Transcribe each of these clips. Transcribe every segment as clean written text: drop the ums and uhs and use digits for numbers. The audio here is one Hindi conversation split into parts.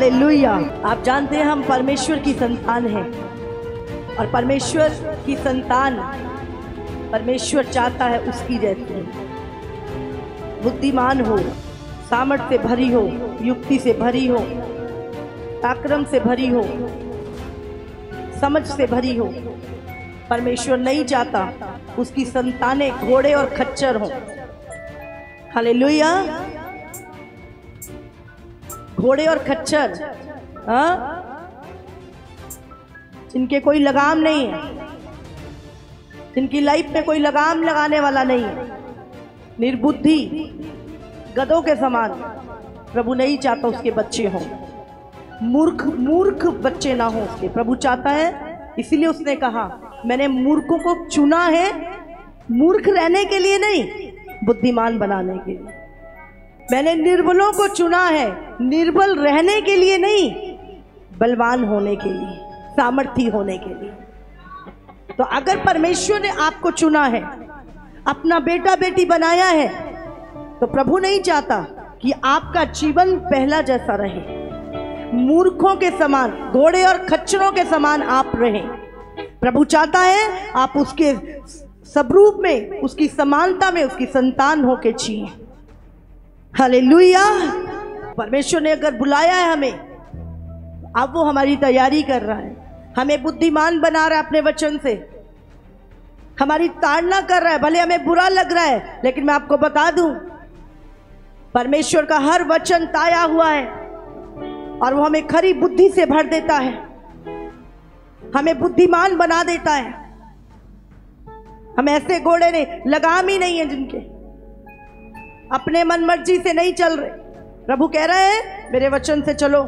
हालेलुया। आप जानते हैं हम परमेश्वर की संतान हैं और परमेश्वर की संतान परमेश्वर चाहता है उसकी रहती बुद्धिमान हो, सामर्थ्य से भरी हो, युक्ति से भरी हो, पराक्रम से भरी हो, समझ से भरी हो। परमेश्वर नहीं चाहता उसकी संतानें घोड़े और खच्चर हो। हालेलुया। घोड़े और खच्चर, जिनके कोई लगाम नहीं है, जिनकी लाइफ में कोई लगाम लगाने वाला नहीं है, निर्बुद्धि गधों के समान। प्रभु नहीं चाहता उसके बच्चे हों, मूर्ख बच्चे ना हो उसके। प्रभु चाहता है, इसीलिए उसने कहा मैंने मूर्खों को चुना है, मूर्ख रहने के लिए नहीं, बुद्धिमान बनाने के लिए। मैंने निर्बलों को चुना है, निर्बल रहने के लिए नहीं, बलवान होने के लिए, सामर्थी होने के लिए। तो अगर परमेश्वर ने आपको चुना है, अपना बेटा बेटी बनाया है, तो प्रभु नहीं चाहता कि आपका जीवन पहला जैसा रहे, मूर्खों के समान, घोड़े और खच्चरों के समान आप रहें। प्रभु चाहता है आप उसके स्वरूप में, उसकी समानता में, उसकी संतान होके जिए। हालेलुया। परमेश्वर ने अगर बुलाया है हमें, अब वो हमारी तैयारी कर रहा है, हमें बुद्धिमान बना रहा है अपने वचन से, हमारी ताड़ना कर रहा है। भले हमें बुरा लग रहा है, लेकिन मैं आपको बता दूं, परमेश्वर का हर वचन ताया हुआ है और वो हमें खरी बुद्धि से भर देता है, हमें बुद्धिमान बना देता है। हम ऐसे घोड़े नहीं, लगाम ही नहीं है जिनके, अपने मन मर्जी से नहीं चल रहे। प्रभु कह रहे हैं मेरे वचन से चलो,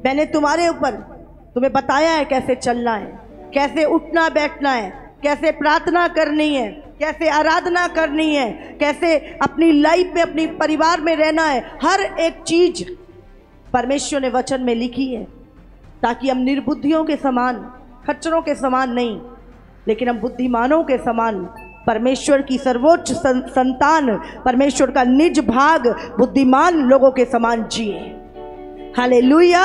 मैंने तुम्हें बताया है कैसे चलना है, कैसे उठना बैठना है, कैसे प्रार्थना करनी है, कैसे आराधना करनी है, कैसे अपनी लाइफ में, अपनी परिवार में रहना है। हर एक चीज परमेश्वर ने वचन में लिखी है, ताकि हम निर्बुद्धियों के समान, खच्चरों के समान नहीं, लेकिन हम बुद्धिमानों के समान, परमेश्वर की सर्वोच्च संतान, परमेश्वर का निज भाग, बुद्धिमान लोगों के समान जिए। हालेलुया।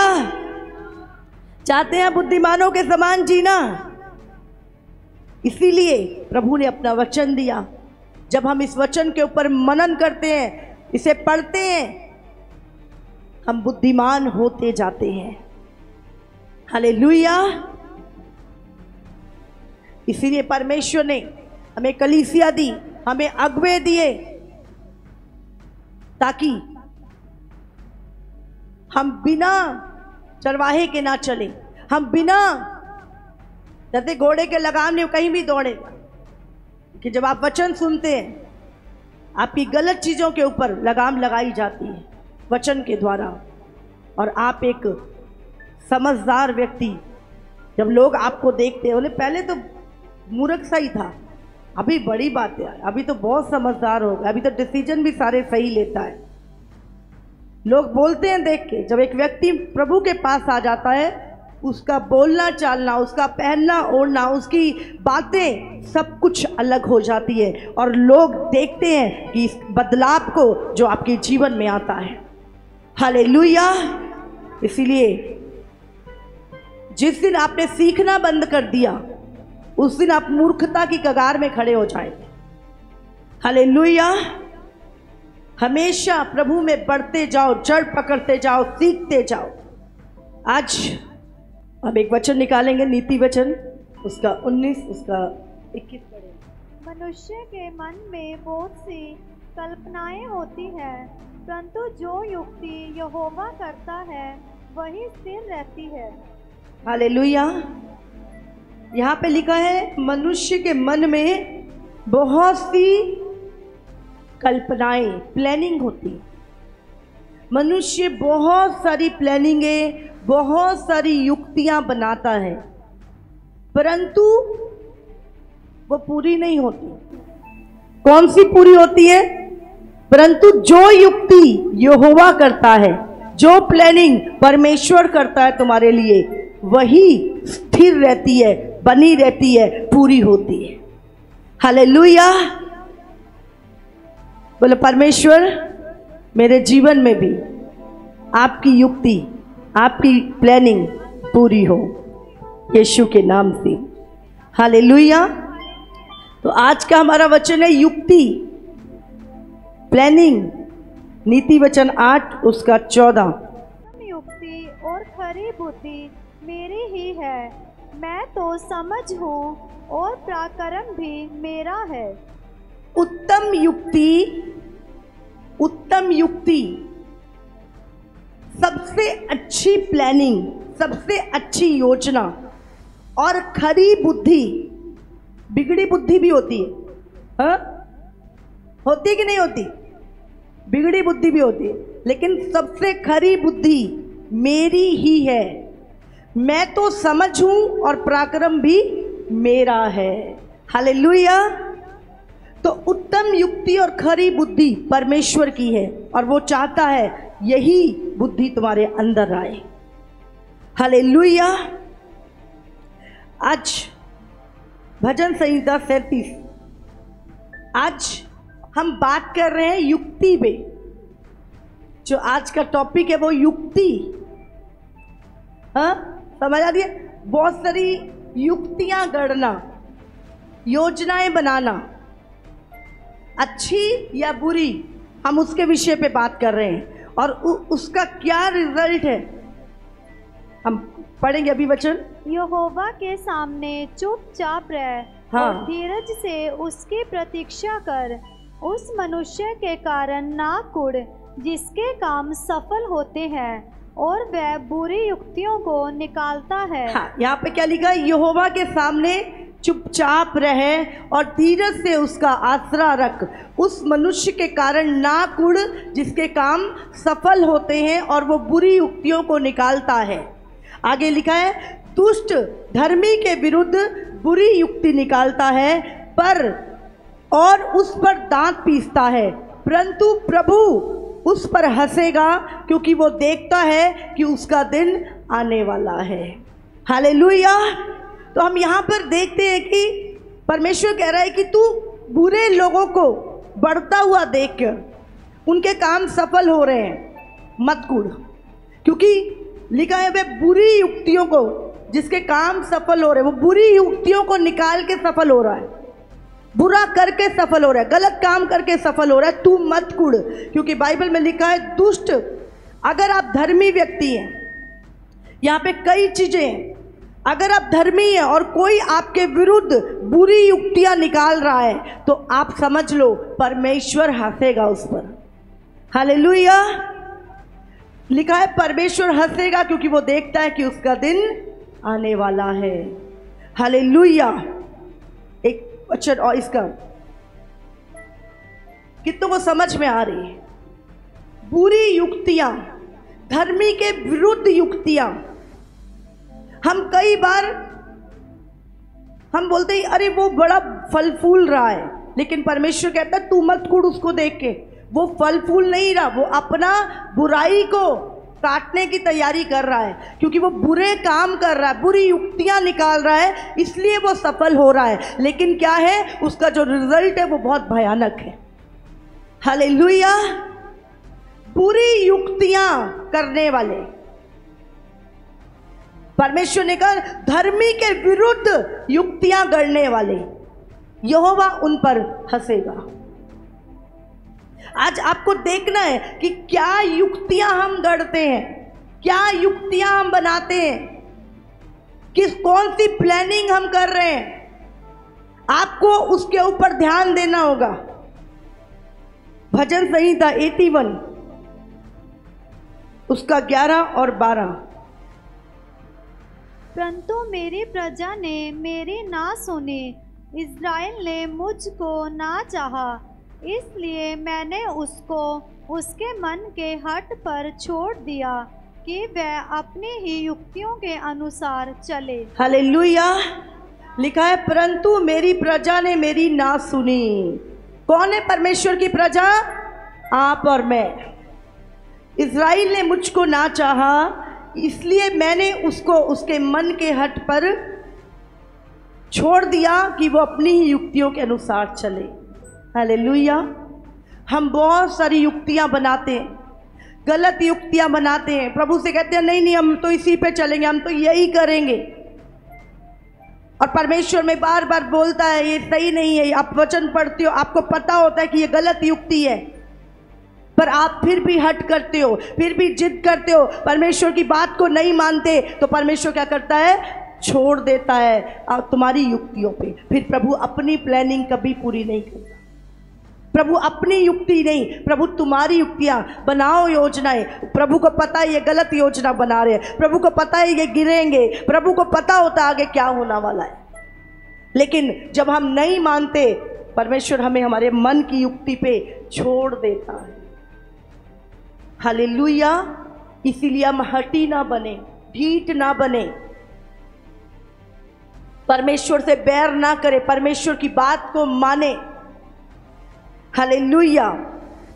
चाहते हैं बुद्धिमानों के समान जीना, इसीलिए प्रभु ने अपना वचन दिया। जब हम इस वचन के ऊपर मनन करते हैं, इसे पढ़ते हैं, हम बुद्धिमान होते जाते हैं। हालेलुया। इसीलिए परमेश्वर ने हमें कलीसिया दी, हमें अगुवे दिए, ताकि हम बिना चरवाहे के ना चले, हम बिना, जैसे घोड़े के लगाम नहीं कहीं भी दौड़े, कि जब आप वचन सुनते हैं, आपकी गलत चीज़ों के ऊपर लगाम लगाई जाती है वचन के द्वारा, और आप एक समझदार व्यक्ति, जब लोग आपको देखते हैं, बोले पहले तो मूर्ख सा ही था, अभी बड़ी बात है, अभी तो बहुत समझदार हो गया, अभी तो डिसीजन भी सारे सही लेता है। लोग बोलते हैं देख के, जब एक व्यक्ति प्रभु के पास आ जाता है, उसका बोलना चालना, उसका पहनना ओढ़ना, उसकी बातें सब कुछ अलग हो जाती है, और लोग देखते हैं कि इस बदलाव को जो आपके जीवन में आता है। हालेलुया। इसीलिए जिस दिन आपने सीखना बंद कर दिया, उस दिन आप मूर्खता की कगार में खड़े हो जाएंगे। हालेलुया। हमेशा प्रभु में बढ़ते जाओ, जड़ पकड़ते जाओ, सीखते जाओ। आज हम एक वचन निकालेंगे, नीति वचन, उसका 19, उसका 21 पढ़ेंगे। मनुष्य के मन में बहुत सी कल्पनाएं होती है, परंतु जो युक्ति यहोवा करता है वही स्थिर रहती है। हालेलुया। यहाँ पे लिखा है मनुष्य के मन में बहुत सी कल्पनाएं, प्लानिंग होती। मनुष्य बहुत सारी प्लानिंगें, बहुत सारी युक्तियां बनाता है, परंतु वो पूरी नहीं होती। कौन सी पूरी होती है? परंतु जो युक्ति यहोवा करता है, जो प्लानिंग परमेश्वर करता है तुम्हारे लिए, वही स्थिर रहती है, बनी रहती है, पूरी होती है। हालेलुया। बोलो परमेश्वर मेरे जीवन में भी आपकी युक्ति, आपकी प्लानिंग पूरी हो यीशु के नाम से। हालेलुया। तो आज का हमारा वचन है युक्ति, प्लानिंग, नीति वचन 8 उसका 14। युक्ति और खरी बुद्धि मेरी ही है, मैं तो समझ हूँ और पराक्रम भी मेरा है। उत्तम युक्ति, उत्तम युक्ति, सबसे अच्छी प्लानिंग, सबसे अच्छी योजना और खरी बुद्धि, बिगड़ी बुद्धि भी होती है, हाँ होती है कि नहीं होती? बिगड़ी बुद्धि भी होती है, लेकिन सबसे खरी बुद्धि मेरी ही है, मैं तो समझ हूं और पराक्रम भी मेरा है। हालेलुया। तो उत्तम युक्ति और खरी बुद्धि परमेश्वर की है और वो चाहता है यही बुद्धि तुम्हारे अंदर आए। हालेलुया। आज भजन संहिता 37, आज हम बात कर रहे हैं युक्ति पे। जो आज का टॉपिक है वो युक्ति, हाँ समझ आ रही है? बहुत सारी युक्तियां गढ़ना, योजनाएं बनाना, अच्छी या बुरी, हम उसके विषय पे बात कर रहे हैं और उसका क्या रिजल्ट है हम पढ़ेंगे अभी वचन। यहोवा के सामने चुपचाप रह, हाँ। और धीरज से उसकी प्रतीक्षा कर, उस मनुष्य के कारण ना कुढ़ जिसके काम सफल होते हैं और वह बुरी युक्तियों को निकालता है। हाँ, यहाँ पे क्या लिखा है? यहोवा के सामने चुपचाप रहे और धीरज से उसका आसरा रख, उस मनुष्य के कारण ना कुढ़ जिसके काम सफल होते हैं और वो बुरी युक्तियों को निकालता है। आगे लिखा है, दुष्ट धर्मी के विरुद्ध बुरी युक्ति निकालता है पर और उस पर दांत पीसता है, परंतु प्रभु उस पर हंसेगा क्योंकि वो देखता है कि उसका दिन आने वाला है। हालेलुया। तो हम यहाँ पर देखते हैं कि परमेश्वर कह रहा है कि तू बुरे लोगों को बढ़ता हुआ देख कर उनके काम सफल हो रहे हैं मत कुढ़, क्योंकि लिखा है वे बुरी युक्तियों को, जिसके काम सफल हो रहे हैं वो बुरी युक्तियों को निकाल के सफल हो रहा है, बुरा करके सफल हो रहा है, गलत काम करके सफल हो रहा है। तू मत कुढ़, क्योंकि बाइबल में लिखा है दुष्ट, अगर आप धर्मी व्यक्ति हैं, यहाँ पे कई चीजें हैं, अगर आप धर्मी हैं और कोई आपके विरुद्ध बुरी युक्तियां निकाल रहा है तो आप समझ लो परमेश्वर हंसेगा उस पर। हालेलुया। लिखा है परमेश्वर हंसेगा क्योंकि वो देखता है कि उसका दिन आने वाला है। हालेलुया। एक अच्छा, और इसका कितनों को समझ में आ रही है? बुरी युक्तियां, धर्मी के विरुद्ध युक्तियां। हम कई बार हम बोलते हैं अरे वो बड़ा फल फूल रहा है, लेकिन परमेश्वर कहता है तू मत कुढ़ उसको देख के, वो फल फूल नहीं रहा, वो अपना बुराई को काटने की तैयारी कर रहा है, क्योंकि वो बुरे काम कर रहा है, बुरी युक्तियां निकाल रहा है, इसलिए वो सफल हो रहा है। लेकिन क्या है, उसका जो रिजल्ट है वो बहुत भयानक है। हालेलुया। बुरी युक्तियां करने वाले, परमेश्वर ने कहा धर्मी के विरुद्ध युक्तियां गढ़ने वाले, यहोवा उन पर हंसेगा। आज आपको देखना है कि क्या युक्तियां हम गढ़ते हैं, क्या युक्तियां हम बनाते हैं, कौन सी प्लानिंग हम कर रहे हैं, आपको उसके ऊपर ध्यान देना होगा। भजन संहिता 81 उसका 11 और 12। परंतु मेरी प्रजा ने मेरी ना सुनी, इज़राइल ने मुझको ना चाहा, इसलिए मैंने उसको उसके मन के हठ पर छोड़ दिया कि वह अपनी ही युक्तियों के अनुसार चले। हालेलुया। लिखा है परंतु मेरी प्रजा ने मेरी ना सुनी। कौन है परमेश्वर की प्रजा? आप और मैं। इज़राइल ने मुझको ना चाहा, इसलिए मैंने उसको उसके मन के हठ पर छोड़ दिया कि वो अपनी ही युक्तियों के अनुसार चले। हालेलुया। हम बहुत सारी युक्तियां बनाते हैं, गलत युक्तियां बनाते हैं, प्रभु से कहते हैं नहीं नहीं हम तो इसी पे चलेंगे, हम तो यही करेंगे। और परमेश्वर में बार बार बोलता है ये सही नहीं है। आप वचन पढ़ते हो, आपको पता होता है कि ये गलत युक्ति है, पर आप फिर भी हट करते हो, फिर भी जिद करते हो, परमेश्वर की बात को नहीं मानते, तो परमेश्वर क्या करता है? छोड़ देता है तुम्हारी युक्तियों पे। फिर प्रभु अपनी प्लानिंग कभी पूरी नहीं करता। प्रभु अपनी युक्ति नहीं, प्रभु तुम्हारी युक्तियां बनाओ, योजनाएं। प्रभु को पता है ये गलत योजना बना रहे हैं, प्रभु को पता है ये गिरेंगे, प्रभु को पता होता है आगे क्या होना वाला है। लेकिन जब हम नहीं मानते, परमेश्वर हमें हमारे मन की युक्ति पे छोड़ देता है। हालेलुया। इसीलिए हम हठी ना बने, ढीठ ना बने, परमेश्वर से बैर ना करे, परमेश्वर की बात को माने। हालेलुया।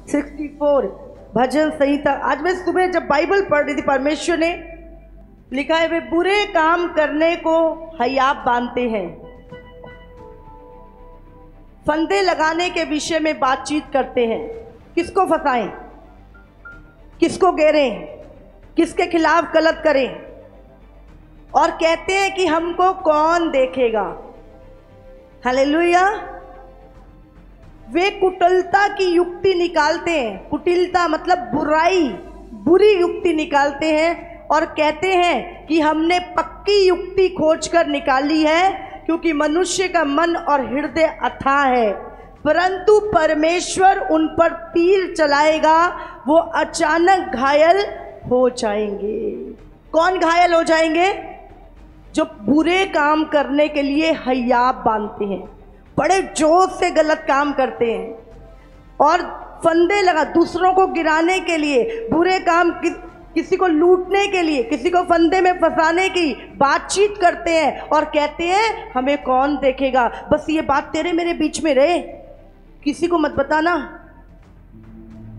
64 भजन संहिता। आज मैं सुबह जब बाइबल पढ़ रही थी, परमेश्वर ने लिखा है वे बुरे काम करने को हयाब बांधते हैं, फंदे लगाने के विषय में बातचीत करते हैं। किसको फंसाएं, किसको घेरें, किसके खिलाफ गलत करें, और कहते हैं कि हमको कौन देखेगा। हालेलुया। वे कुटिलता की युक्ति निकालते हैं। कुटिलता मतलब बुराई, बुरी युक्ति निकालते हैं और कहते हैं कि हमने पक्की युक्ति खोजकर निकाली है, क्योंकि मनुष्य का मन और हृदय अथाह है, परंतु परमेश्वर उन पर तीर चलाएगा, वो अचानक घायल हो जाएंगे। कौन घायल हो जाएंगे? जो बुरे काम करने के लिए हयाब बांधते हैं, बड़े जोर से गलत काम करते हैं और फंदे लगा दूसरों को गिराने के लिए, बुरे काम किसी को लूटने के लिए, किसी को फंदे में फंसाने की बातचीत करते हैं और कहते हैं हमें कौन देखेगा। बस ये बात तेरे मेरे बीच में रहे, किसी को मत बताना।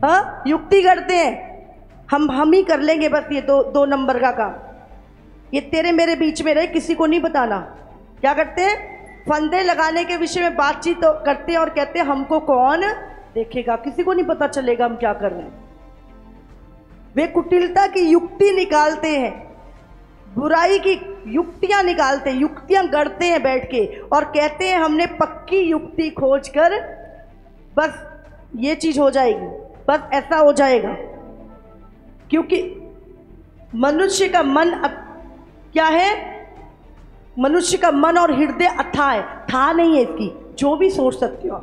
हाँ, युक्ति करते हैं, हम ही कर लेंगे बस ये दो नंबर का काम, ये तेरे मेरे बीच में रहे, किसी को नहीं बताना। क्या करते हैं? फंदे लगाने के विषय में बातचीत करते हैं और कहते हैं हमको कौन देखेगा, किसी को नहीं पता चलेगा हम क्या कर रहे हैं। वे कुटिलता की युक्ति निकालते हैं, बुराई की युक्तियां निकालते हैं, युक्तियां गढ़ते हैं बैठ के और कहते हैं हमने पक्की युक्ति खोजकर बस ये चीज हो जाएगी, बस ऐसा हो जाएगा। क्योंकि मनुष्य का मन क्या है? मनुष्य का मन और हृदय अथाह है। था नहीं है इसकी, जो भी सोच सकते हो,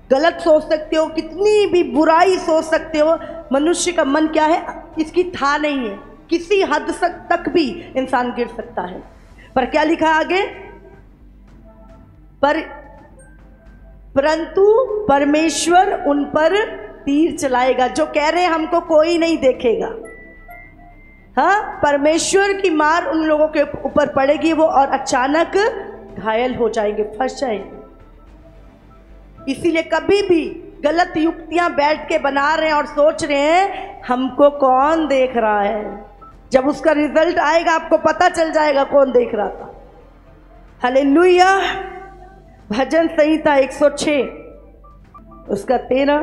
गलत सोच सकते हो, कितनी भी बुराई सोच सकते हो, मनुष्य का मन क्या है? इसकी था नहीं है। किसी हद तक भी इंसान गिर सकता है। पर क्या लिखा आगे? परंतु परमेश्वर उन पर तीर चलाएगा। जो कह रहे हैं हमको कोई नहीं देखेगा, हाँ, परमेश्वर की मार उन लोगों के ऊपर पड़ेगी, वो और अचानक घायल हो जाएंगे, फंस जाएंगे। इसीलिए कभी भी गलत युक्तियां बैठ के बना रहे हैं और सोच रहे हैं हमको कौन देख रहा है, जब उसका रिजल्ट आएगा आपको पता चल जाएगा कौन देख रहा था। हालेलुया। भजन संहिता 106 उसका 13।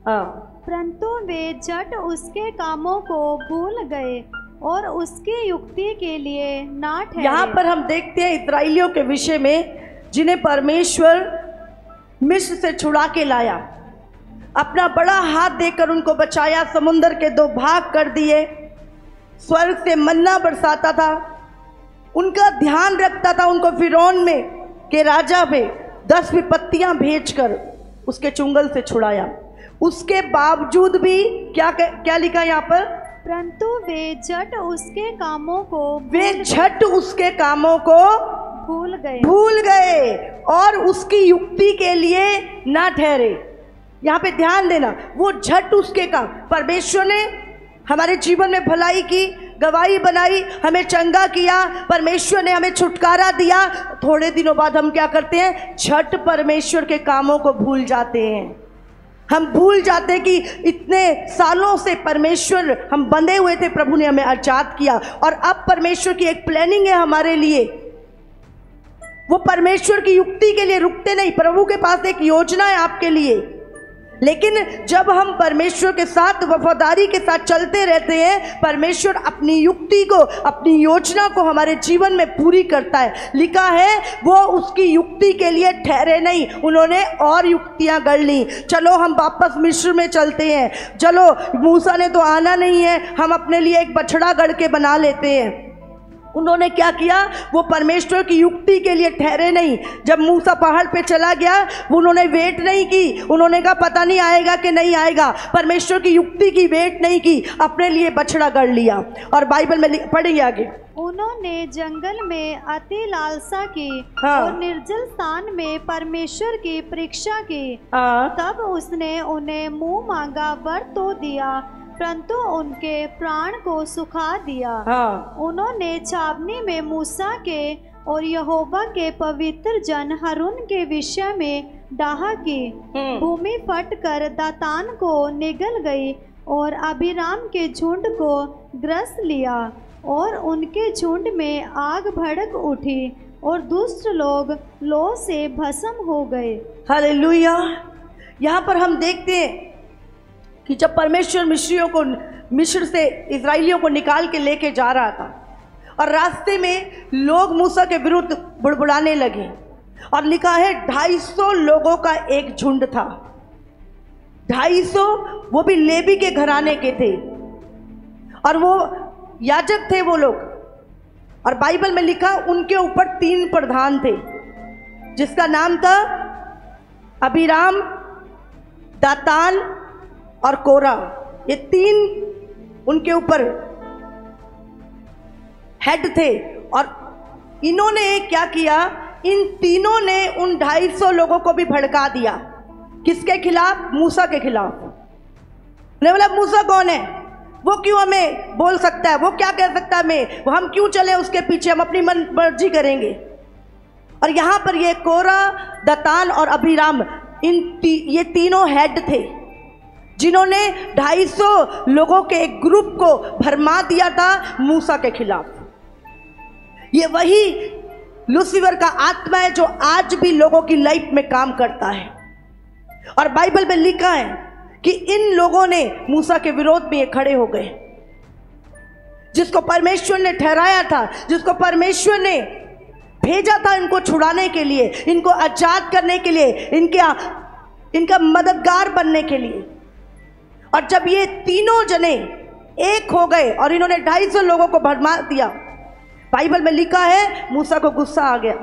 परंतु वे झट उसके कामों को भूल गए और उसकी युक्ति के लिए ना ठहरे। यहाँ पर हम देखते हैं इस्राएलियों के विषय में, जिन्हें परमेश्वर मिस्र से छुड़ा के लाया, अपना बड़ा हाथ देकर उनको बचाया, समुद्र के 2 भाग कर दिए, स्वर्ग से मन्ना बरसाता था, उनका ध्यान रखता था, उनको फिरौन में के राजा पे 10 विपत्तियां भेजकर उसके चुंगल से छुड़ाया। उसके बावजूद भी क्या लिखा यहाँ पर? परंतु वे झट उसके कामों को भूल गए और उसकी युक्ति के लिए ना ठहरे। यहाँ पे ध्यान देना, वो झट उसके काम। परमेश्वर ने हमारे जीवन में भलाई की, गवाही बनाई, हमें चंगा किया, परमेश्वर ने हमें छुटकारा दिया। थोड़े दिनों बाद हम क्या करते हैं? झट परमेश्वर के कामों को भूल जाते हैं। हम भूल जाते हैं कि इतने सालों से परमेश्वर हम बंधे हुए थे, प्रभु ने हमें आजाद किया और अब परमेश्वर की एक प्लानिंग है हमारे लिए। वो परमेश्वर की युक्ति के लिए रुकते नहीं, प्रभु के पास एक योजना है आपके लिए। लेकिन जब हम परमेश्वर के साथ वफादारी के साथ चलते रहते हैं, परमेश्वर अपनी युक्ति को, अपनी योजना को हमारे जीवन में पूरी करता है। लिखा है वो उसकी युक्ति के लिए ठहरे नहीं, उन्होंने और युक्तियां गढ़ ली। चलो हम वापस मिस्र में चलते हैं, चलो मूसा ने तो आना नहीं है, हम अपने लिए एक बछड़ा गढ़ के बना लेते हैं। उन्होंने क्या किया, वो परमेश्वर की युक्ति के लिए ठहरे नहीं। जब मूसा पहाड़ पे चला गया, उन्होंने वेट नहीं की, उन्होंने कहा पता नहीं आएगा कि नहीं आएगा, परमेश्वर की युक्ति की वेट नहीं की, अपने लिए बछड़ा गढ़ लिया। और बाइबल में पढ़ेंगे आगे, उन्होंने जंगल में अति लालसा की और निर्जल स्थान में परमेश्वर की परीक्षा की। तब उसने उन्हें मुंह मांगा वर तो दिया, परंतु उनके प्राण को सुखा दिया। उन्होंने छावनी में मूसा के और यहोवा के पवित्र जन हारून के विषय में डाह की। भूमि फट कर दातान को निगल गई और अबीराम के झुंड को ग्रस लिया, और उनके झुंड में आग भड़क उठी और दुष्ट लोग लौ से भस्म हो गए। हालेलुया। यहाँ पर हम देखते हैं कि जब परमेश्वर मिस्र से इजराइलियों को निकाल के लेके जा रहा था, और रास्ते में लोग मूसा के विरुद्ध बुड़बुड़ाने लगे, और लिखा है 250 लोगों का एक झुंड था। 250, वो भी लेवी के घराने के थे, और वो याजक थे वो लोग। और बाइबल में लिखा उनके ऊपर 3 प्रधान थे, जिसका नाम था अबीराम, दातान और कोरा। ये 3 उनके ऊपर हेड थे। और इन्होंने क्या किया, इन तीनों ने उन 250 लोगों को भी भड़का दिया। किसके खिलाफ? मूसा के खिलाफ। उन्हें बोला मूसा कौन है, वो क्यों हमें बोल सकता है, वो क्या कह सकता है हमें, वो हम क्यों चले उसके पीछे, हम अपनी मन मर्जी करेंगे। और यहाँ पर ये कोरा, दतान और अबीराम, ये तीनों हेड थे, जिन्होंने 250 लोगों के एक ग्रुप को भरमा दिया था मूसा के खिलाफ। ये वही लूसीफर का आत्मा है जो आज भी लोगों की लाइफ में काम करता है। और बाइबल में लिखा है कि इन लोगों ने मूसा के विरोध में ये खड़े हो गए, जिसको परमेश्वर ने ठहराया था, जिसको परमेश्वर ने भेजा था इनको छुड़ाने के लिए, इनको आजाद करने के लिए, इनका मददगार बनने के लिए। और जब ये तीनों जने एक हो गए और इन्होंने 250 लोगों को भरमा दिया, बाइबल में लिखा है मूसा को गुस्सा आ गया।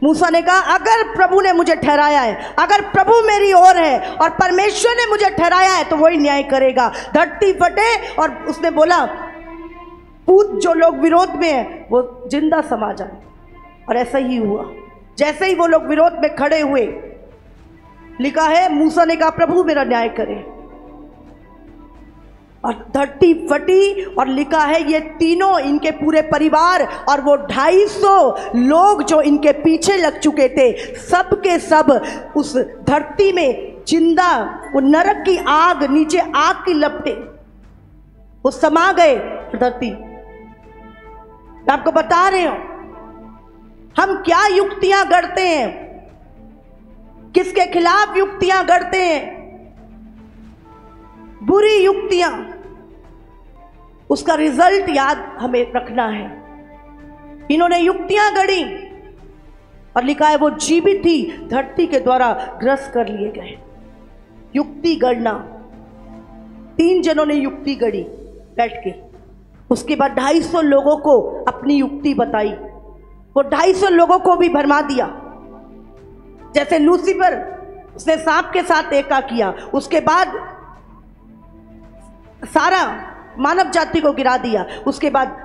मूसा ने कहा अगर प्रभु ने मुझे ठहराया है, अगर प्रभु मेरी ओर है और परमेश्वर ने मुझे ठहराया है, तो वही न्याय करेगा। धरती फटे, और उसने बोला पूत जो लोग विरोध में है वो जिंदा समा जाए। और ऐसा ही हुआ। जैसे ही वो लोग विरोध में खड़े हुए, लिखा है मूसा ने कहा प्रभु मेरा न्याय करे, और धरती फटी। और लिखा है ये तीनों, इनके पूरे परिवार और वो 250 लोग जो इनके पीछे लग चुके थे, सब के सब उस धरती में जिंदा, वो नरक की आग, नीचे आग की लपटें, वो समा गए धरती। मैं आपको बता रहे हूं हम क्या युक्तियां गढ़ते हैं, किसके खिलाफ युक्तियां गढ़ते हैं, बुरी युक्तियां, उसका रिजल्ट याद हमें रखना है। इन्होंने युक्तियां गढ़ी और लिखा है वो जीवित ही धरती के द्वारा ग्रस्त कर लिए गए। युक्ति गढ़ना, 3 जनों ने युक्ति गढ़ी बैठ के, उसके बाद 250 लोगों को अपनी युक्ति बताई, वो 250 लोगों को भी भरमा दिया। जैसे लूसीफर, उसने सांप के साथ एका किया, उसके बाद सारा मानव जाति को गिरा दिया, उसके बाद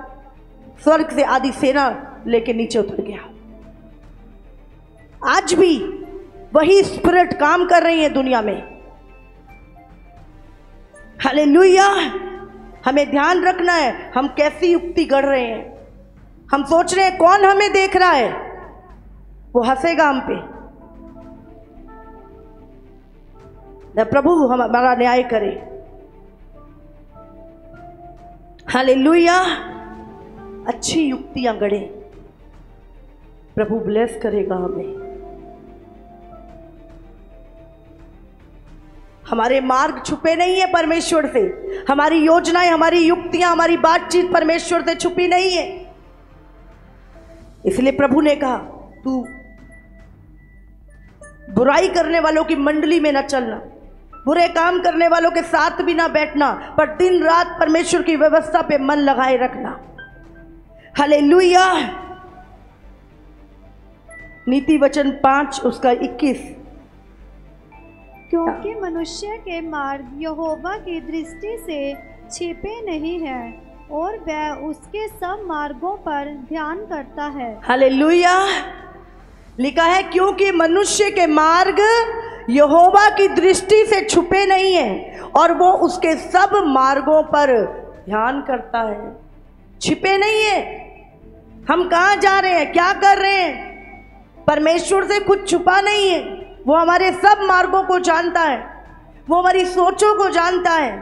स्वर्ग से आधी सेना लेके नीचे उतर गया। आज भी वही स्पिरिट काम कर रही है दुनिया में। हालेलुया। हमें ध्यान रखना है हम कैसी युक्ति गढ़ रहे हैं। हम सोच रहे हैं कौन हमें देख रहा है, वो हंसेगा हम पे। प्रभु हमारा न्याय करे। हालेलुया। अच्छी युक्तियां गढ़े, प्रभु ब्लेस करेगा हमें। हमारे मार्ग छुपे नहीं है परमेश्वर से, हमारी योजनाएं, हमारी युक्तियां, हमारी बातचीत परमेश्वर से छुपी नहीं है। इसलिए प्रभु ने कहा तू बुराई करने वालों की मंडली में न चलना, बुरे काम करने वालों के साथ भी ना बैठना, पर दिन रात परमेश्वर की व्यवस्था पे मन लगाए रखना। हालेलुया। नीति वचन 5 उसका 21। क्योंकि मनुष्य के मार्ग यहोवा की दृष्टि से छिपे नहीं हैं और वह उसके सब मार्गों पर ध्यान करता है। हालेलुया। लिखा है क्योंकि मनुष्य के मार्ग यहोवा की दृष्टि से छुपे नहीं हैं और वो उसके सब मार्गों पर ध्यान करता है। छिपे नहीं है। हम कहाँ जा रहे हैं, क्या कर रहे हैं, परमेश्वर से कुछ छुपा नहीं है। वो हमारे सब मार्गों को जानता है, वो हमारी सोचों को जानता है।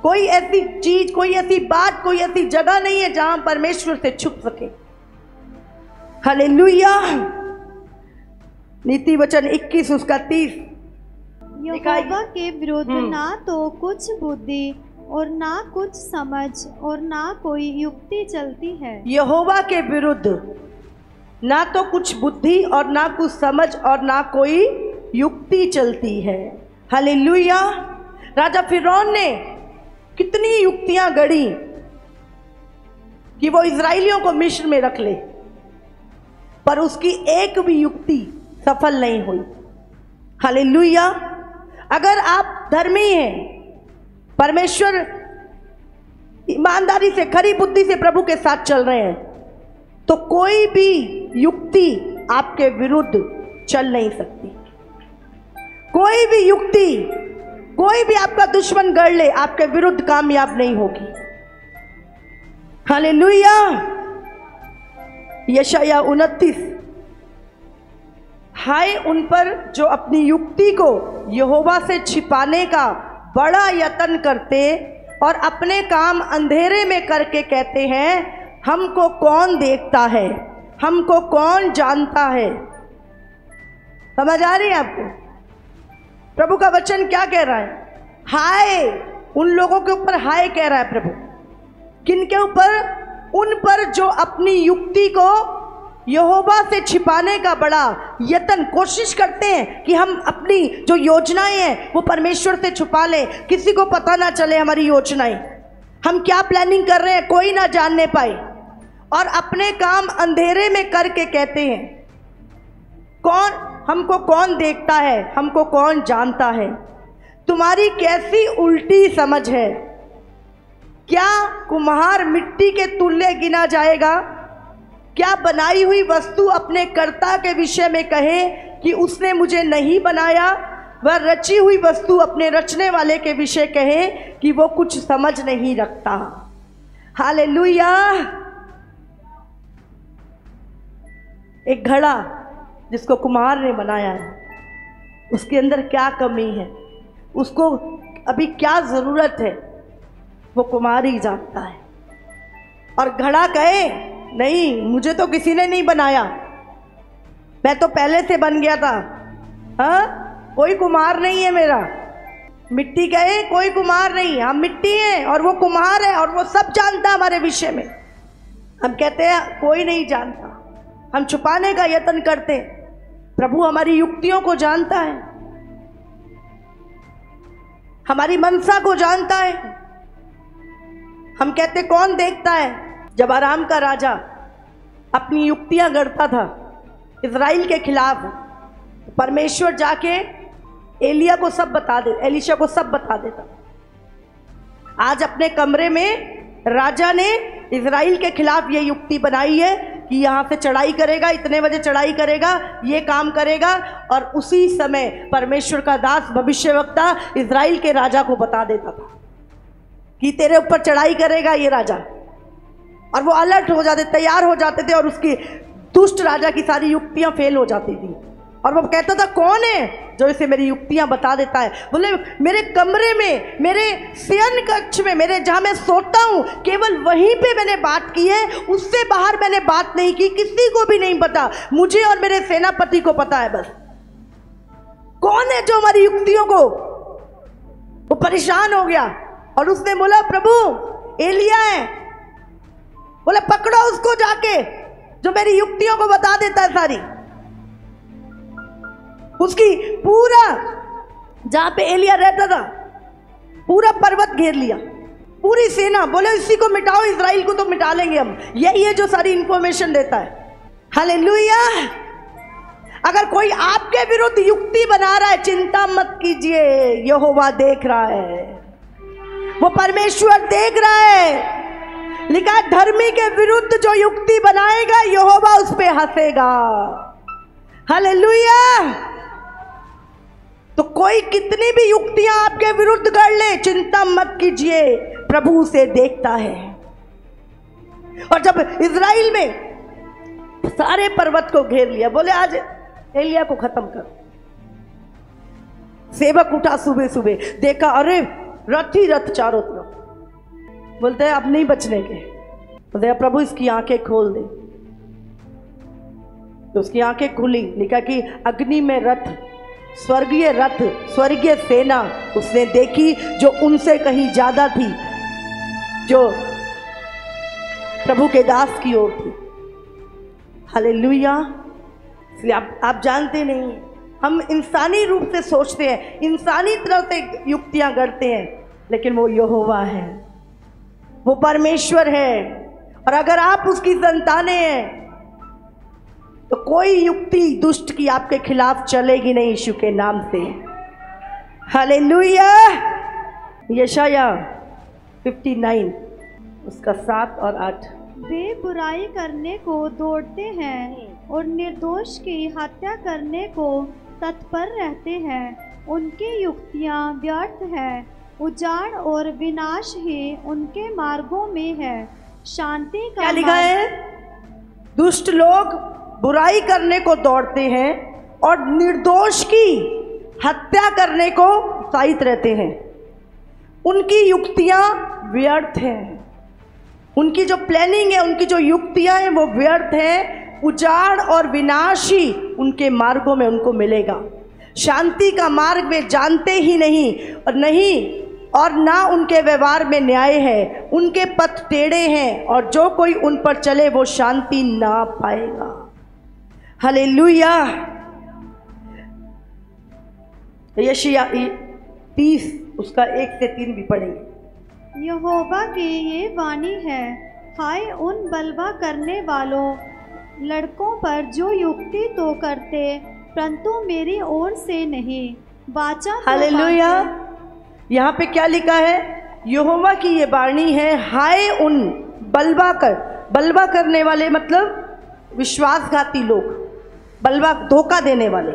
कोई ऐसी चीज, कोई ऐसी बात, कोई ऐसी जगह नहीं है जहां परमेश्वर से छुप सके। हालेलुया। नीति वचन 21 उसका 30। यहोवा के विरुद्ध ना तो कुछ बुद्धि और ना कुछ समझ और ना कोई युक्ति चलती है। यहोवा के विरुद्ध ना तो कुछ बुद्धि और ना कुछ समझ और ना कोई युक्ति चलती है। हालेलुया। राजा फिरौन ने कितनी युक्तियां गढ़ी कि वो इजराइलियों को मिस्र में रख ले, पर उसकी एक भी युक्ति सफल नहीं हुई। हालेलुया। अगर आप धर्मी हैं, परमेश्वर ईमानदारी से, खरी बुद्धि से प्रभु के साथ चल रहे हैं, तो कोई भी युक्ति आपके विरुद्ध चल नहीं सकती। कोई भी युक्ति, कोई भी आपका दुश्मन गढ़ ले, आपके विरुद्ध कामयाब नहीं होगी। हालेलुया। यशाया 29। हाय उन पर जो अपनी युक्ति को यहोवा से छिपाने का बड़ा यत्न करते और अपने काम अंधेरे में करके कहते हैं हमको कौन देखता है, हमको कौन जानता है। समझ आ रही है आपको? प्रभु का वचन क्या कह रहा है? हाय उन लोगों के ऊपर हाय कह रहा है प्रभु। किन के ऊपर? उन पर जो अपनी युक्ति को यहोवा से छिपाने का बड़ा यत्न, कोशिश करते हैं कि हम अपनी जो योजनाएं हैं वो परमेश्वर से छुपा लें, किसी को पता ना चले हमारी योजनाएं, हम क्या प्लानिंग कर रहे हैं कोई ना जानने पाए, और अपने काम अंधेरे में करके कहते हैं कौन, हमको कौन देखता है, हमको कौन जानता है। तुम्हारी कैसी उल्टी समझ है। क्या कुम्हार मिट्टी के तुल्य गिना जाएगा? क्या बनाई हुई वस्तु अपने कर्ता के विषय में कहे कि उसने मुझे नहीं बनाया? वह रची हुई वस्तु अपने रचने वाले के विषय कहे कि वो कुछ समझ नहीं रखता। हालेलुया। एक घड़ा जिसको कुम्हार ने बनाया है, उसके अंदर क्या कमी है, उसको अभी क्या ज़रूरत है, वो कुम्हार ही जानता है। और घड़ा कहे नहीं मुझे तो किसी ने नहीं बनाया, मैं तो पहले से बन गया था, हाँ कोई कुम्हार नहीं है मेरा। मिट्टी कहे कोई कुम्हार नहीं, हम मिट्टी हैं और वो कुम्हार है और वो सब जानता है हमारे विषय में। हम कहते हैं कोई नहीं जानता, हम छुपाने का यत्न करते। प्रभु हमारी युक्तियों को जानता है, हमारी मनसा को जानता है। हम कहते कौन देखता है? जब आराम का राजा अपनी युक्तियां गढ़ता था इज़राइल के खिलाफ, परमेश्वर जाके एलिया को सब बता दे, एलीशा को सब बता देता। आज अपने कमरे में राजा ने इज़राइल के खिलाफ ये युक्ति बनाई है कि यहाँ से चढ़ाई करेगा, इतने बजे चढ़ाई करेगा, ये काम करेगा, और उसी समय परमेश्वर का दास भविष्यवक्ता इज़राइल के राजा को बता देता था कि तेरे ऊपर चढ़ाई करेगा ये राजा, और वो अलर्ट हो जाते, तैयार हो जाते थे, और उसकी दुष्ट राजा की सारी युक्तियां फेल हो जाती थी। और वो कहता था कौन है जो इसे मेरी युक्तियां बता देता है? बोले मेरे कमरे में, मेरे शयन कक्ष में, मेरे जहाँ मैं सोता हूँ, केवल वहीं पे मैंने बात की है, उससे बाहर मैंने बात नहीं की, किसी को भी नहीं पता, मुझे और मेरे सेनापति को पता है बस। कौन है जो हमारी युक्तियों को, वो परेशान हो गया और उसने बोला प्रभु एलिया है। बोले पकड़ो उसको जाके जो मेरी युक्तियों को बता देता है सारी। उसकी पूरा जहां पे एलिया रहता था पूरा पर्वत घेर लिया, पूरी सेना। बोले इसी को मिटाओ, इजराइल को तो मिटा लेंगे हम। यही है जो सारी इंफॉर्मेशन देता है। हालेलुया। अगर कोई आपके विरुद्ध युक्ति बना रहा है, चिंता मत कीजिए, यहोवा देख रहा है, वो परमेश्वर देख रहा है। लिखा है धर्मी के विरुद्ध जो युक्ति बनाएगा यहोवा उस पे हंसेगा। हालेलुया। तो कोई कितनी भी युक्तियां आपके विरुद्ध कर ले, चिंता मत कीजिए, प्रभु उसे देखता है। और जब इजराइल में सारे पर्वत को घेर लिया, बोले आज एलिया को खत्म कर। सेवक उठा सुबह सुबह, देखा अरे रथ ही रथ चारों तरफ। बोलते हैं अब नहीं बचने के। बोलते हैं प्रभु इसकी आंखें खोल दे। तो उसकी आंखें खुली। लिखा कि अग्नि में रथ, स्वर्गीय सेना उसने देखी जो उनसे कहीं ज्यादा थी, जो प्रभु के दास की ओर थी। हालेलुया। इसलिए आप जानते नहीं, हम इंसानी रूप से सोचते हैं, इंसानी तरह से युक्तियां करते हैं, लेकिन वो यहोवा है, वो परमेश्वर है। और अगर आप उसकी संतानें हैं तो कोई युक्ति दुष्ट की आपके खिलाफ चलेगी नहीं यीशु के नाम से। हालेलुया। यशाया 59 उसका 7 और 8। वे बुराई करने को दौड़ते हैं और निर्दोष की हत्या करने को तत्पर रहते हैं। उनकी युक्तियां व्यर्थ है, उजाड़ और विनाश ही उनके मार्गों में है। शांति का क्या लिखा है? दुष्ट लोग बुराई करने को दौड़ते हैं और निर्दोष की हत्या करने को उत्साहित रहते हैं। उनकी युक्तियां व्यर्थ हैं, उनकी जो प्लानिंग है, उनकी जो युक्तियां हैं वो व्यर्थ हैं। उजाड़ और विनाश ही उनके मार्गों में उनको मिलेगा। शांति का मार्ग वे जानते ही नहीं और ना उनके व्यवहार में न्याय है। उनके पथ टेढ़े हैं और जो कोई उन पर चले वो शांति ना पाएगा। हालेलुया। यशाया 30 उसका 1 से 3 भी पढ़ेंगे। यहोवा की ये वाणी है, हाय उन बलवा करने वालों लड़कों पर जो युक्ति तो करते परंतु मेरी ओर से नहीं, वाचा तो हालेलुया। यहाँ पे क्या लिखा है? यहोवा की ये वाणी है, हाय उन बलवा करने वाले, मतलब विश्वासघाती लोग, बलवा धोखा देने वाले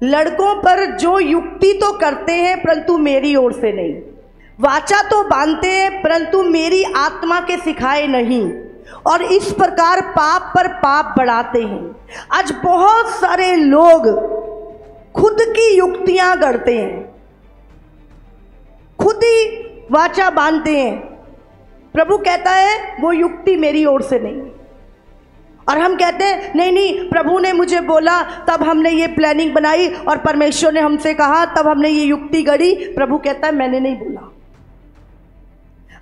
लड़कों पर जो युक्ति तो करते हैं परंतु मेरी ओर से नहीं, वाचा तो बांधते हैं परंतु मेरी आत्मा के सिखाए नहीं, और इस प्रकार पाप पर पाप बढ़ाते हैं। आज बहुत सारे लोग खुद की युक्तियां गढ़ते हैं, खुद ही वाचा बांधते हैं। प्रभु कहता है वो युक्ति मेरी ओर से नहीं, और हम कहते हैं नहीं प्रभु ने मुझे बोला तब हमने ये प्लानिंग बनाई, और परमेश्वर ने हमसे कहा तब हमने ये युक्ति गढ़ी। प्रभु कहता है मैंने नहीं बोला।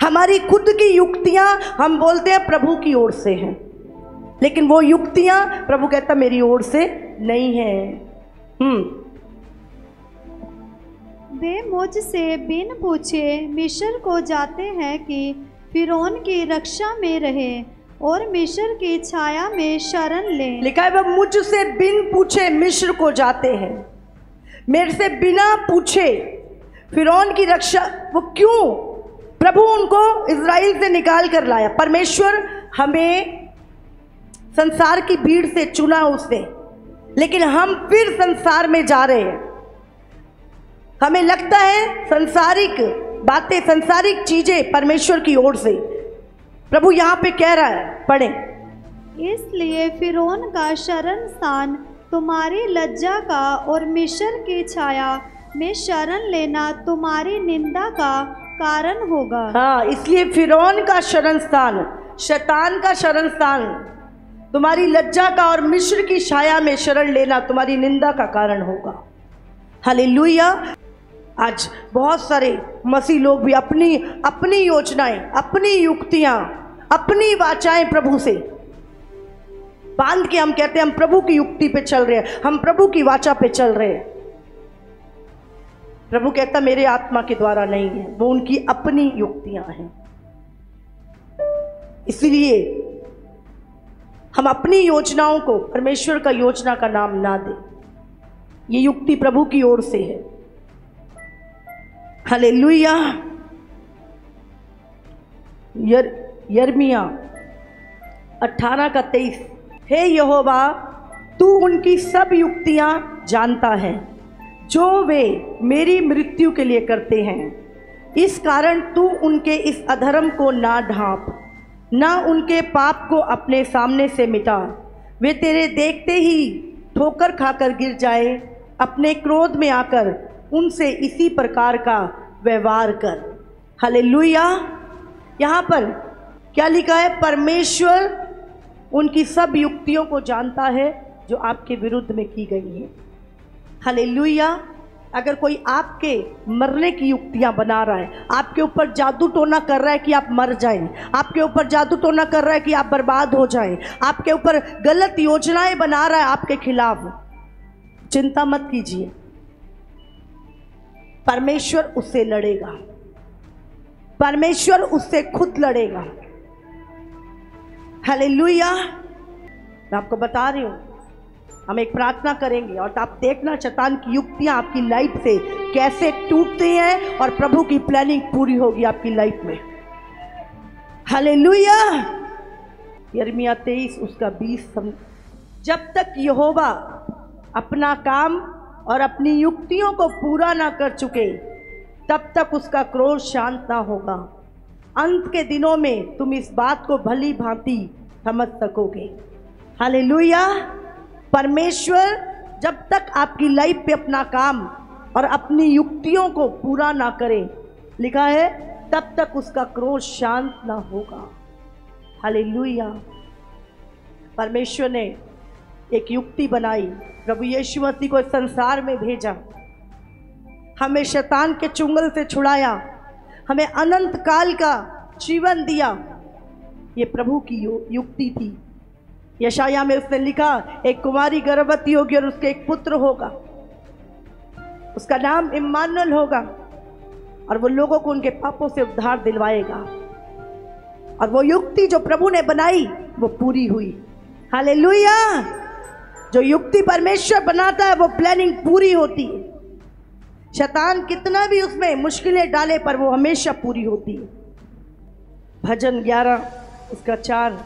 हमारी खुद की युक्तियां हम बोलते हैं प्रभु की ओर से हैं, लेकिन वो युक्तियां प्रभु कहता मेरी ओर से नहीं है। वे मुझसे बिन पूछे मिस्र को जाते हैं कि फिरौन की रक्षा में रहे और मिस्र की छाया में शरण लें। लिखा है वह मुझसे बिन पूछे मिस्र को जाते हैं, मेरे से बिना पूछे फिरौन की रक्षा। वो क्यों? प्रभु उनको इज़राइल से निकाल कर लाया। परमेश्वर हमें संसार की भीड़ से चुना उसने, लेकिन हम फिर संसार में जा रहे हैं। हमें लगता है सांसारिक बातें, सांसारिक चीजें परमेश्वर की ओर से। प्रभु यहाँ पे कह रहा है, पढ़ें। इसलिए फिरौन का शरण स्थान तुम्हारी लज्जा का और मिस्र की छाया में शरण लेना तुम्हारी निंदा का कारण होगा। हाँ, इसलिए फिरौन का शरण स्थान, शैतान का शरण स्थान तुम्हारी लज्जा का और मिस्र की छाया में शरण लेना तुम्हारी निंदा का कारण होगा। हालेलुया। आज बहुत सारे मसीह लोग भी अपनी अपनी योजनाएं, अपनी युक्तियां, अपनी वाचाएं प्रभु से बांध के हम कहते हैं हम प्रभु की युक्ति पे चल रहे हैं, हम प्रभु की वाचा पे चल रहे हैं। प्रभु कहता मेरे आत्मा के द्वारा नहीं है, वो उनकी अपनी युक्तियां हैं। इसलिए हम अपनी योजनाओं को परमेश्वर का योजना का नाम ना दें। ये युक्ति प्रभु की ओर से है। हालेलुया। यिर्मयाह 18:23, हे यहोवा तू उनकी सब युक्तियां जानता है जो वे मेरी मृत्यु के लिए करते हैं। इस कारण तू उनके इस अधर्म को ना ढांप, ना उनके पाप को अपने सामने से मिटा। वे तेरे देखते ही ठोकर खाकर गिर जाए। अपने क्रोध में आकर उनसे इसी प्रकार का व्यवहार कर। हालेलुया। यहाँ पर क्या लिखा है? परमेश्वर उनकी सब युक्तियों को जानता है जो आपके विरुद्ध में की गई है। हालेलुया। अगर कोई आपके मरने की युक्तियां बना रहा है, आपके ऊपर जादू टोना कर रहा है कि आप मर जाएं, आपके ऊपर जादू टोना कर रहा है कि आप बर्बाद हो जाएं, आपके ऊपर गलत योजनाएं बना रहा है आपके खिलाफ, चिंता मत कीजिए, परमेश्वर उससे लड़ेगा। परमेश्वर उससे खुद लड़ेगा। हालेलुया। मैं आपको बता रही हूं, हम एक प्रार्थना करेंगे और आप देखना शैतान की युक्तियां आपकी लाइफ से कैसे टूटती हैं और प्रभु की प्लानिंग पूरी होगी आपकी लाइफ में। हालेलुया। यिर्मयाह 23 उसका 20, जब तक यहोवा अपना काम और अपनी युक्तियों को पूरा ना कर चुके तब तक उसका क्रोध शांत ना होगा। अंत के दिनों में तुम इस बात को भली भांति समझ सकोगे। हालेलुया। परमेश्वर जब तक आपकी लाइफ पे अपना काम और अपनी युक्तियों को पूरा ना करे, लिखा है, तब तक उसका क्रोध शांत ना होगा। हालेलुया। परमेश्वर ने एक युक्ति बनाई, प्रभु यीशु मसीह को इस संसार में भेजा, हमें शैतान के चुंगल से छुड़ाया, हमें अनंत काल का जीवन दिया। ये प्रभु की युक्ति थी। यशाया में उसने लिखा, एक कुमारी गर्भवती होगी और उसके एक पुत्र होगा, उसका नाम इम्मानुएल होगा और वो लोगों को उनके पापों से उद्धार दिलवाएगा। और वो युक्ति जो प्रभु ने बनाई वो पूरी हुई। हालेलुया। जो युक्ति परमेश्वर बनाता है वो प्लानिंग पूरी होती है। शैतान कितना भी उसमें मुश्किलें डाले पर वो हमेशा पूरी होती है। भजन 11:4,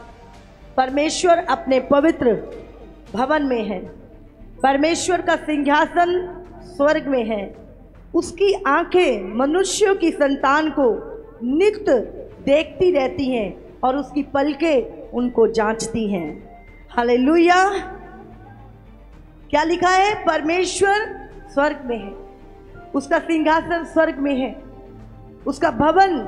परमेश्वर अपने पवित्र भवन में है, परमेश्वर का सिंहासन स्वर्ग में है, उसकी आंखें मनुष्यों की संतान को नित्य देखती रहती हैं और उसकी पलकें उनको जांचती हैं। हालेलुया। क्या लिखा है? परमेश्वर स्वर्ग में है, उसका सिंहासन स्वर्ग में है, उसका भवन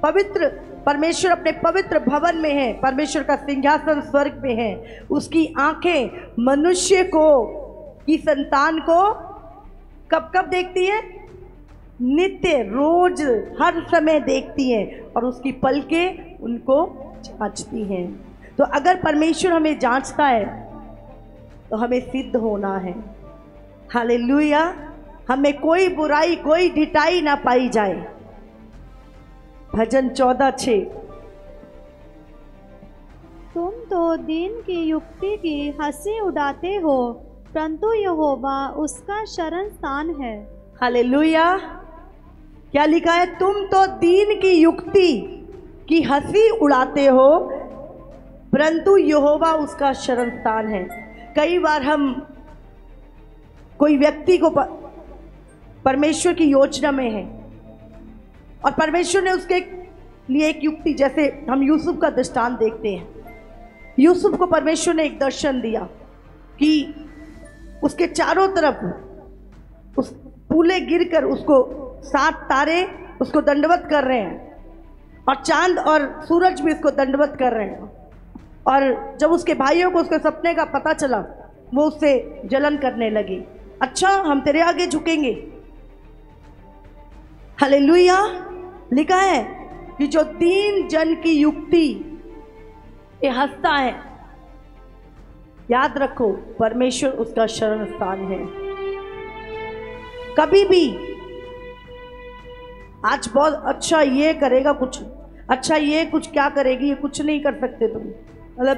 पवित्र, परमेश्वर अपने पवित्र भवन में है, परमेश्वर का सिंहासन स्वर्ग में है, उसकी आंखें मनुष्य को की संतान को कब कब देखती है? नित्य, रोज, हर समय देखती हैं और उसकी पलकें उनको जांचती हैं। तो अगर परमेश्वर हमें जांचता है तो हमें सिद्ध होना है। हालेलुया। हमें कोई बुराई, कोई ढिठाई ना पाई जाए। भजन 14:6, तुम तो दीन की युक्ति की हंसी उड़ाते हो, परंतु यहोवा उसका शरण स्थान है। हालेलुया। क्या लिखा है? तुम तो दीन की युक्ति की हंसी उड़ाते हो, परंतु यहोवा उसका शरण स्थान है। कई बार हम कोई व्यक्ति को परमेश्वर की योजना में है और परमेश्वर ने उसके लिए एक युक्ति, जैसे हम यूसुफ का दृष्टांत देखते हैं। यूसुफ को परमेश्वर ने एक दर्शन दिया कि उसके चारों तरफ उस फूले गिरकर उसको 7 तारे उसको दंडवत कर रहे हैं और चांद और सूरज भी उसको दंडवत कर रहे हैं और जब उसके भाइयों को उसके सपने का पता चला, वो उससे जलन करने लगी। अच्छा, हम तेरे आगे झुकेंगे। हालेलुया। लिखा है कि जो दीन जन की युक्ति ये हंसता है, याद रखो परमेश्वर उसका शरण स्थान है। कभी भी आज बहुत अच्छा ये करेगा कुछ, अच्छा ये कुछ क्या करेगी, ये कुछ नहीं कर सकते तुम। मतलब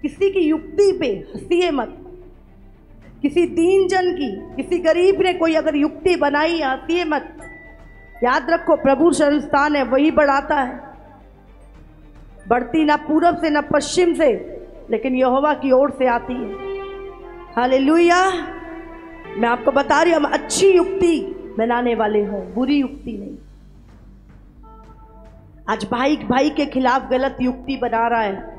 किसी की युक्ति पे हंसिए मत। किसी दीन जन की, किसी गरीब ने कोई अगर युक्ति बनाई, हंसिए मत। याद रखो प्रभु शरण स्थान है, वही बढ़ाता है। बढ़ती ना पूरब से ना पश्चिम से, लेकिन यहोवा की ओर से आती है। हालेलुया। मैं आपको बता रही हूं, हम अच्छी युक्ति बनाने वाले हों, बुरी युक्ति नहीं। आज भाई भाई के खिलाफ गलत युक्ति बना रहा है।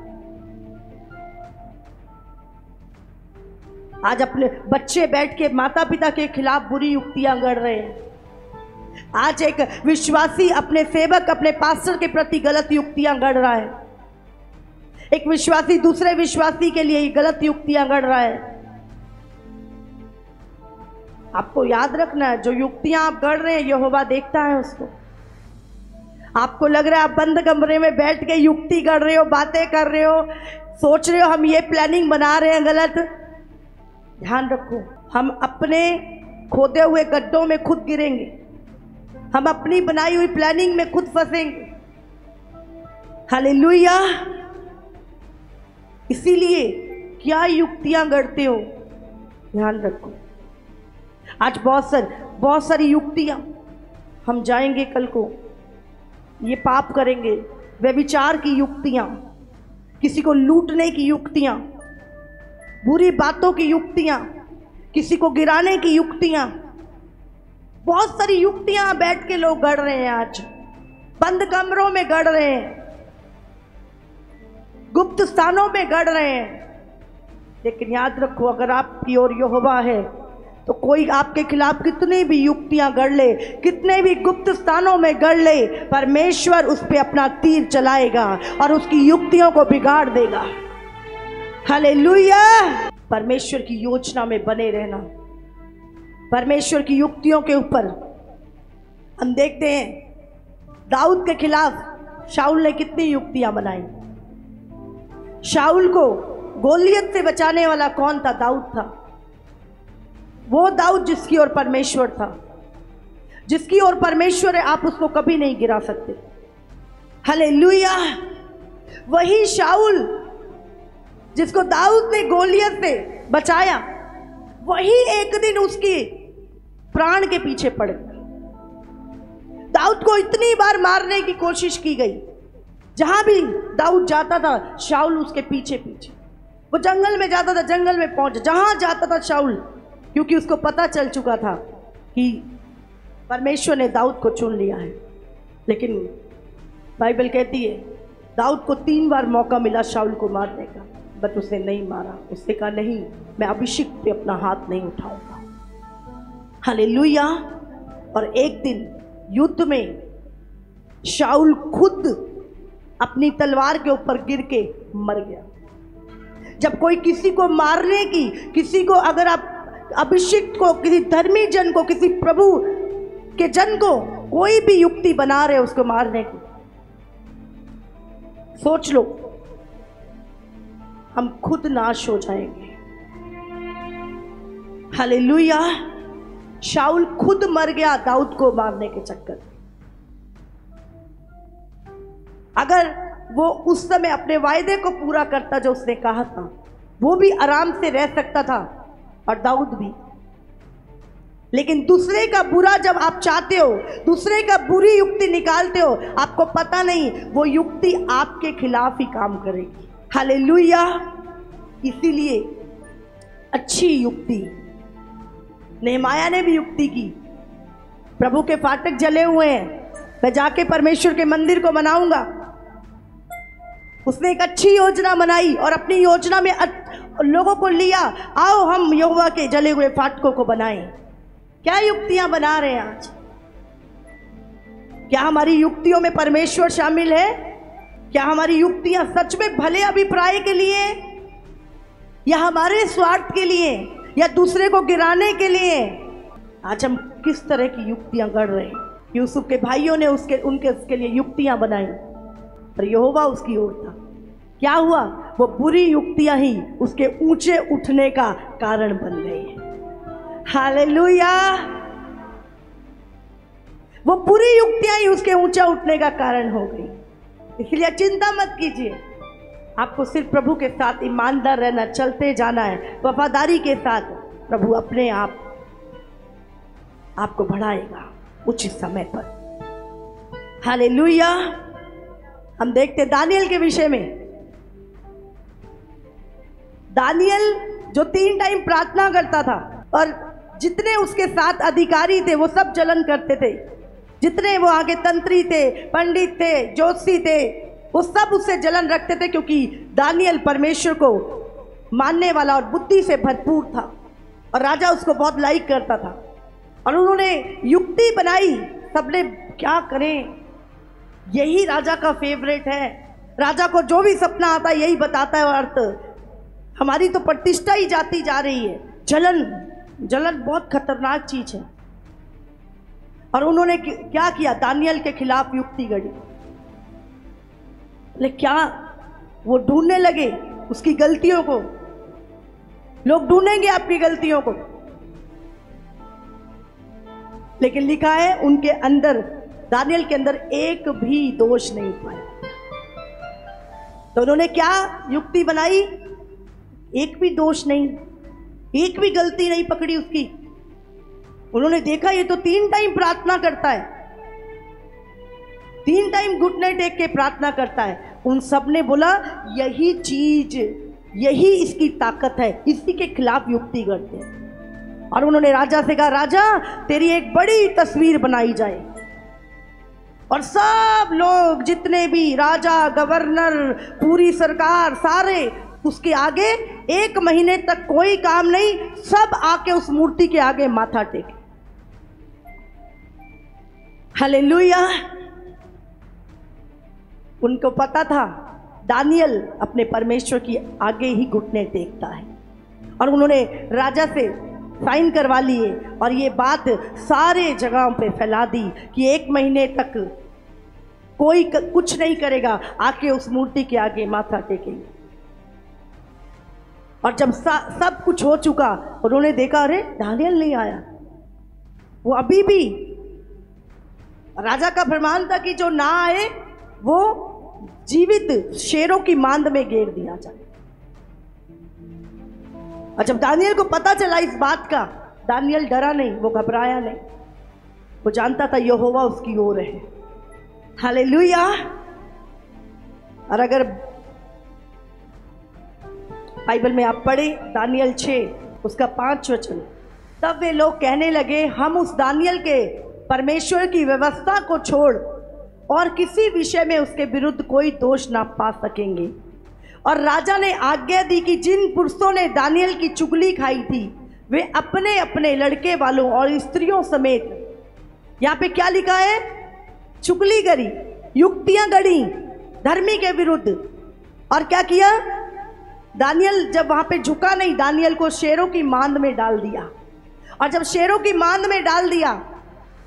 आज अपने बच्चे बैठ के माता पिता के खिलाफ बुरी युक्तियां गढ़ रहे हैं। आज एक विश्वासी अपने सेवक, अपने पास्टर के प्रति गलत युक्तियां गढ़ रहा है। एक विश्वासी दूसरे विश्वासी के लिए गलत युक्तियां गढ़ रहा है। आपको याद रखना है, जो युक्तियां आप गढ़ रहे हैं यहोवा देखता है उसको। आपको लग रहा है आप बंद कमरे में बैठ के युक्ति गढ़ रहे हो, बातें कर रहे हो, सोच रहे हो हम ये प्लानिंग बना रहे हैं, गलत। ध्यान रखो, हम अपने खोदे हुए गड्ढों में खुद गिरेंगे। हम अपनी बनाई हुई प्लानिंग में खुद फंसेंगे। हालेलुया। इसीलिए क्या युक्तियां गढ़ते हो, ध्यान रखो। आज बहुत सारी युक्तियां, हम जाएंगे कल को, ये पाप करेंगे, व्यभिचार की युक्तियां, किसी को लूटने की युक्तियां, बुरी बातों की युक्तियां, किसी को गिराने की युक्तियां, बहुत सारी युक्तियां बैठ के लोग गढ़ रहे हैं। आज बंद कमरों में गढ़ रहे हैं, गुप्त स्थानों में गढ़ रहे हैं। लेकिन याद रखो, अगर आपकी ओर यहोवा है तो कोई आपके खिलाफ कितनी भी युक्तियां गढ़ ले, कितने भी गुप्त स्थानों में गढ़ ले, परमेश्वर उस पे अपना तीर चलाएगा और उसकी युक्तियों को बिगाड़ देगा। हालेलुया। परमेश्वर की योजना में बने रहना, परमेश्वर की युक्तियों के ऊपर। हम देखते हैं दाऊद के खिलाफ शाऊल ने कितनी युक्तियां बनाई। शाऊल को गोलियत से बचाने वाला कौन था? दाऊद था। वो दाऊद जिसकी ओर परमेश्वर था, जिसकी ओर परमेश्वर है, आप उसको कभी नहीं गिरा सकते। हालेलुया। वही शाऊल जिसको दाऊद ने गोलियत से बचाया, वही एक दिन उसकी प्राण के पीछे पड़ गया। दाऊद को इतनी बार मारने की कोशिश की गई, जहां भी दाऊद जाता था शाऊल उसके पीछे पीछे। वो जंगल में जाता था, जंगल में पहुंच, जहां जाता था शाऊल, क्योंकि उसको पता चल चुका था कि परमेश्वर ने दाऊद को चुन लिया है। लेकिन बाइबल कहती है दाऊद को 3 बार मौका मिला शाऊल को मारने का, बट उसने नहीं मारा। उसने कहा नहीं, मैं अभिषेक पे अपना हाथ नहीं उठाऊंगा। हालेलुया। और एक दिन युद्ध में शाऊल खुद अपनी तलवार के ऊपर गिर के मर गया। जब कोई किसी को मारने की, किसी को अगर आप अभिषिक्त को, किसी धर्मी जन को, किसी प्रभु के जन को कोई भी युक्ति बना रहे उसको मारने की, सोच लो हम खुद नाश हो जाएंगे। हालेलुया। शाऊल खुद मर गया दाऊद को मारने के चक्कर। अगर वो उस समय अपने वायदे को पूरा करता जो उसने कहा था, वो भी आराम से रह सकता था और दाऊद भी। लेकिन दूसरे का बुरा जब आप चाहते हो, दूसरे का बुरी युक्ति निकालते हो, आपको पता नहीं वो युक्ति आपके खिलाफ ही काम करेगी। हालेलुया। इसीलिए अच्छी युक्ति, नेहमाया ने भी युक्ति की। प्रभु के फाटक जले हुए हैं, मैं जाके परमेश्वर के मंदिर को बनाऊंगा। उसने एक अच्छी योजना बनाई और अपनी योजना में लोगों को लिया, आओ हम यहोवा के जले हुए फाटकों को बनाएं। क्या युक्तियां बना रहे हैं आज? क्या हमारी युक्तियों में परमेश्वर शामिल है? क्या हमारी युक्तियां सच में भले अभिप्राय के लिए या हमारे स्वार्थ के लिए या दूसरे को गिराने के लिए? आज हम किस तरह की युक्तियां गढ़ रहे हैं? यूसुफ के भाइयों ने उसके लिए युक्तियां बनाई, पर यहोवा उसकी ओर था। क्या हुआ? वो बुरी युक्तियां ही उसके ऊंचे उठने का कारण बन गई। हालेलुया! वो बुरी युक्तियां ही उसके ऊंचा उठने का कारण हो गई। इसलिए चिंता मत कीजिए, आपको सिर्फ प्रभु के साथ ईमानदार रहना, चलते जाना है वफादारी के साथ। प्रभु अपने आप आपको बढ़ाएगा उचित समय पर। हालेलुया! हम देखते दानियल के विषय में। दानियल जो 3 टाइम प्रार्थना करता था, और जितने उसके साथ अधिकारी थे वो सब जलन करते थे। जितने वो आगे तंत्री थे, पंडित थे, ज्योतिषी थे, वो सब उससे जलन रखते थे, क्योंकि दानियल परमेश्वर को मानने वाला और बुद्धि से भरपूर था, और राजा उसको बहुत लाइक करता था। और उन्होंने युक्ति बनाई, सबने क्या करें, यही राजा का फेवरेट है, राजा को जो भी सपना आता है यही बताता है, और अर्थ हमारी तो प्रतिष्ठा ही जाती जा रही है। जलन बहुत खतरनाक चीज है। और उन्होंने क्या किया? दानियल के खिलाफ युक्ति गढ़ी। लेकिन क्या वो ढूंढने लगे उसकी गलतियों को? लोग ढूंढेंगे आपकी गलतियों को, लेकिन लिखा है उनके अंदर, दानियल के अंदर एक भी दोष नहीं पाया। तो उन्होंने क्या युक्ति बनाई? एक भी दोष नहीं, एक भी गलती नहीं पकड़ी उसकी। उन्होंने देखा ये तो 3 टाइम प्रार्थना करता है, 3 टाइम घुटने टेक के प्रार्थना करता है। उन सब ने बोला यही चीज, यही इसकी ताकत है, इसी के खिलाफ युक्ति करते हैं। और उन्होंने राजा से कहा, राजा तेरी एक बड़ी तस्वीर बनाई जाए, और सब लोग जितने भी राजा, गवर्नर, पूरी सरकार, सारे उसके आगे 1 महीने तक कोई काम नहीं, सब आके उस मूर्ति के आगे माथा टेके। हालेलुया! उनको पता था दानियल अपने परमेश्वर की आगे ही घुटने टेकता है, और उन्होंने राजा से साइन करवा लिए, और ये बात सारे जगहों पे फैला दी कि 1 महीने तक कोई कुछ नहीं करेगा, आके उस मूर्ति के आगे माथा टेकेंगे। और जब सब कुछ हो चुका, उन्होंने देखा अरे दानियल नहीं आया। वो अभी भी, राजा का फरमान था कि जो ना आए वो जीवित शेरों की मांद में घेर दिया जाए। और जब दानियल को पता चला इस बात का, दानियल डरा नहीं, वो घबराया नहीं, वो जानता था यहोवा उसकी ओर है। हालेलुया! और अगर बाइबल में आप पढ़े दानियल 6 उसका 5 वचन, तब वे लोग कहने लगे हम उस दानियल के परमेश्वर की व्यवस्था को छोड़ और किसी विषय में उसके विरुद्ध कोई दोष ना पा सकेंगे। और राजा ने आज्ञा दी कि जिन पुरुषों ने दानियल की चुगली खाई थी वे अपने अपने लड़के वालों और स्त्रियों समेत, यहाँ पे क्या लिखा है? चुगली करी, युक्तियां गढ़ी धर्मी के विरुद्ध। और क्या किया? दानियल जब वहां पे झुका नहीं, दानियल को शेरों की मांद में डाल दिया। और जब शेरों की मांद में डाल दिया,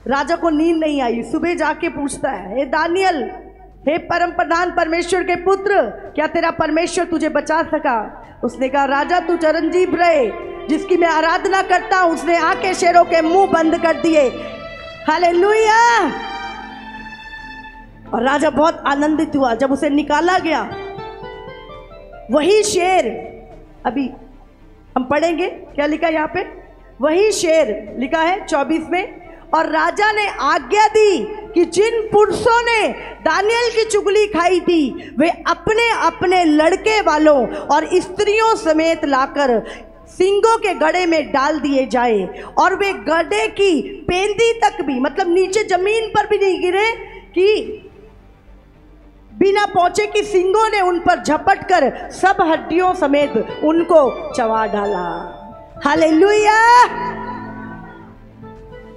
राजा को नींद नहीं आई। सुबह जाके पूछता है, हे दानियल, हे परम प्रधान परमेश्वर के पुत्र, क्या तेरा परमेश्वर तुझे बचा सका? उसने कहा, राजा तू चिरंजीव रहे, जिसकी मैं आराधना करता हूं उसने आके शेरों के मुंह बंद कर दिए। हालेलुया! और राजा बहुत आनंदित हुआ जब उसे निकाला गया। वही शेर, अभी हम पढ़ेंगे क्या लिखा है यहाँ पे, वही शेर लिखा है 24 में। और राजा ने आज्ञा दी कि जिन पुरुषों ने दानियल की चुगली खाई थी वे अपने अपने लड़के वालों और स्त्रियों समेत लाकर सिंगों के गड्ढे में डाल दिए जाए। और वे गड्ढे की पेंदी तक भी, मतलब नीचे जमीन पर भी नहीं गिरे, कि बिना पहुंचे कि सिंगों ने उन पर झपट कर सब हड्डियों समेत उनको चबा डाला। हालेलुया!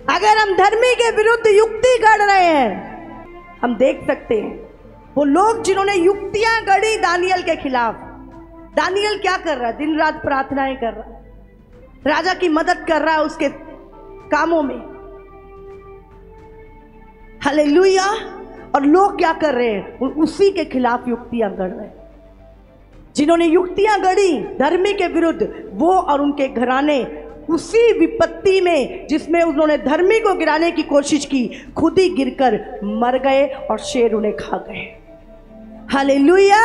अगर हम धर्मी के विरुद्ध युक्ति गढ़ रहे हैं, हम देख सकते हैं वो लोग जिन्होंने युक्तियां गढ़ी दानियल के खिलाफ। दानियल क्या कर रहा है? दिन रात प्रार्थनाएं कर रहा है, राजा की मदद कर रहा है उसके कामों में। हालेलुया। और लोग क्या कर रहे हैं? उसी के खिलाफ युक्तियां गढ़ रहे हैं। जिन्होंने युक्तियां गढ़ी धर्मी के विरुद्ध, वो और उनके घराने उसी विपत्ति में जिसमें उन्होंने धर्मी को गिराने की कोशिश की, खुद ही गिरकर मर गए और शेर उन्हें खा गए। हालेलुया।